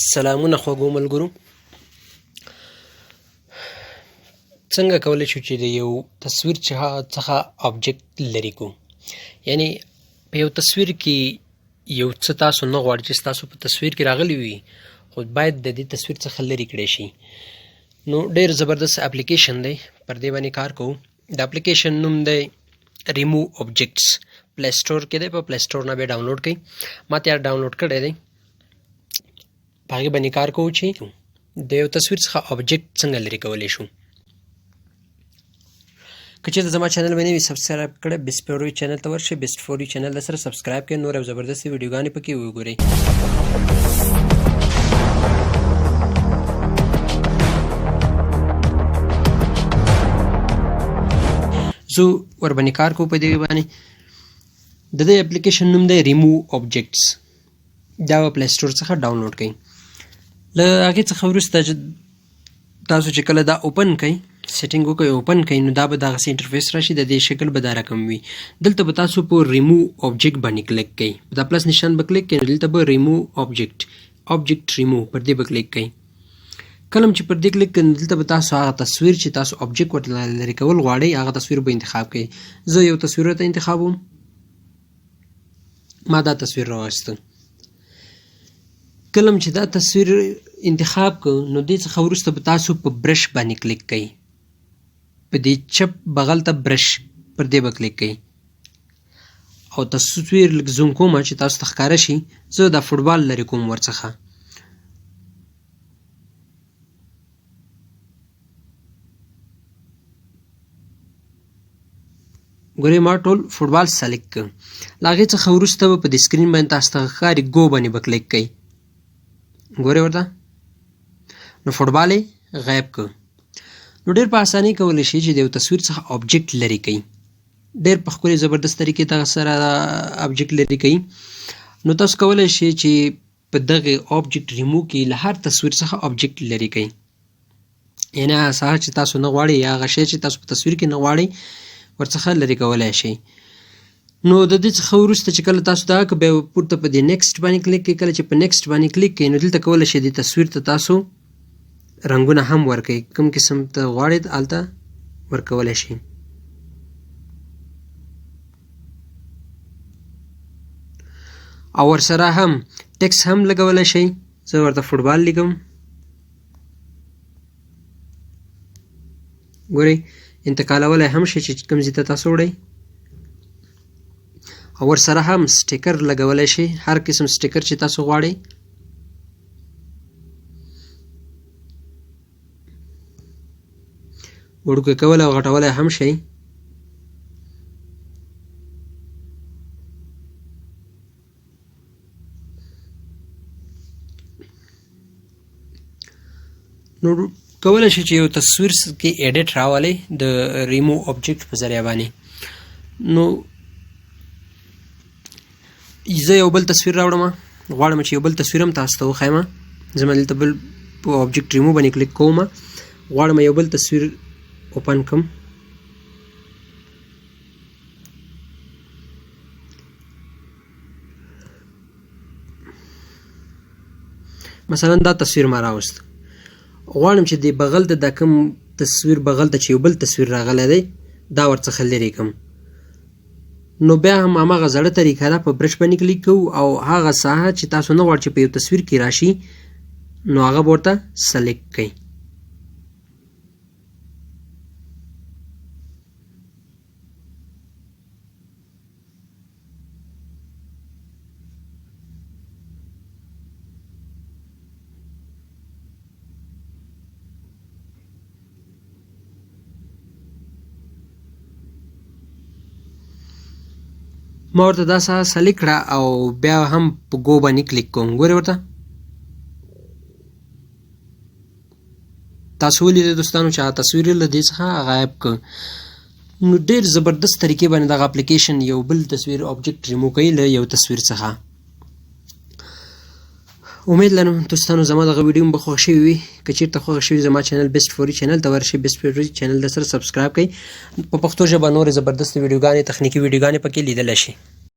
سلامونه خوږو ملګرو. څنګه کولی شو چې د یو تصویر څخه آبجیکټ لرې کړو؟ یعنی په یو تصویر کې یو څه تاسو نه غواړئ چې ستاسو په تصویر کې راغلی وي، خو باید د دې تصویر څخه لرې کړی شي. نو ډېر زبردست اپلیکیشن دی، پر دې باندې کار کوو. د اپلیکیشن نوم دی ریمو آبجیکټس. پلی سټور کې دی، په پلی سټور نه به ډاونلوډ کړئ. ما تیار ډاونلوډ کړی دی. په هغې باندې کار کوو چې د یو تصویر څخه آبجیکټ څنګه لرې کولی شو. که چېرته زما چینل باندې وي سبسکرایب کړئ، بیسټ فور یو چینل ته ورشئ. بیسټ فور یو چینل سره سبسکرایب کړئ، نور او زبردستې ویډیوګانې پکې وګورئ. زه ورباندې کار کوو په دې باندې. د دې اپلیکیشن نوم دی ریمو آبجیکټس. دا به پلی سټور څخه ډاونلوډ کړئ. له هغې څخه وروسته تاسو چې کله دا اوپن کړئ، سیټینګ وکړئ، اوپن کړئ، نو دا به دغسې انټرفیس راشي. د دې شکل به دا رقم وي. دلته به تاسو په ریمو آبجیکټ باندې کلیک کړئ. دا پلس نشان به کلیک کړئ، دلته به ریمو آبجیکټ ریمو پر دې به کلیک کړئ. کله چې پر دې کلیک کړئ، دلته به تاسو هغه تصویر چې تاسو آبجیکټ ورته لرې کول غواړئ هغه تصویر به انتخاب کړئ. زه یو تصویر ورته انتخابوم. ما دا تصویر راوایسته. کله چې دا تصویر انتخاب کړو، نو دې څخه وروسته به تاسو په برش باندې کلیک کړئ. په دې چپ بغل ته برش پر دې به کلیک کړئ او تصویر لږ زوم کومه چې تاسو ته ښکاره شي. زه دا فوټبال لرې کوم ورڅخه. ګورئ ما ټول فوټبال سلیکټ کړ. له هغې څخه وروسته به په دې سکرین باندې تاسو ته ښکاري ګو باندې به کلیک کړئ. ګورئ ورته، نو فوټبال یې غایب کړ. نو ډېر په اسانۍ کولی شي چې د یو تصویر څخه آبجیکټ لرې کړئ. ډېر په ښکلې زبردست طریقې دغه سره آبجیکټ لرې کړئ. نو تاسو کولی شئ چې په دغې آبجیکټ ریمو کې له هر تصویر څخه آبجیکټ لرې کړئ. یعنې هغه څه چې تاسو نه غواړئ یا هغه شی چې تاسو په تصویر کې نه غواړئ ورڅخه لرې کولی شئ. نو د دې څخه وروسته چې کله تاسو دا که بیا پورته په دې نیکسټ باندې کلیک کړئ. کله چې په نیکسټ باندې کلیک کړئ، نو دلته کولی شئ دې تصویر ته تاسو رنګونه هم ورکړئ. کوم قسم ته غواړئ هلته ورکولی شئ. او ورسره هم ټیکس هم لګولی شئ. زه ورته فوټبال لیکم. ګورئ انتقالولی هم شئ چې کوم ځای ته تاسو وړئ. او ورسره هم سټیکر لګولی شئ، هر قسم سټیکر چې تاسو غواړئ. وړوکی کولی او غټولی هم شئ. نو کولی شئ چې یو تصویر کې ایډیټ راولئ د ریمو آبجیکټ په ذریعه باندې. نو زه یو بل تصویر راوړم، غواړم چې یو بل تصویر هم تاسو ته وښیم. زه دلته بل په آبجیکټ ریمو باندې کلیک کوم. غواړم یو بل تصویر اوپن کړم. مثلا دا تصویر ما راوست. غواړم چې د بغل ته دا کوم تصویر بغل ته چې یو بل تصویر راغلی دی دا ورڅخه لرې کړم. نو بیا هم هماغه زړه طریقه ده، په برش باندې کلیک کوو او هغه ساحه چې تاسو نه غواړئ چې په یو تصویر کې راشي نو هغه به ورته سلیکټ کړئ. ما ورته دا ساحه سلیکټ کړه او بیا هم په ګو باندې کلیک کوم. ګورئ ورته تاسو ولیدئ دوستانو چې هغه تصویر یې له دې څخه غایب کړ. نو ډېر زبردست طریقې باندې دغه اپلیکیشن یو بل تصویر آبجیکټ ریمو کوي له یو تصویر څخه. امید لرم دوستانو زما دغه ویډیو به خوښ شوي وي. که چېرته خوښه شوي زما چینل بیسټ فور یو چینل ته ورشئ. بیسټ فور یو چینل سره سبسکرایب کړئ. په پښتو ژبه نورې زبردست ویډیوګانې، تخنیکي ویډیوګانې پکې لیدلی شئ.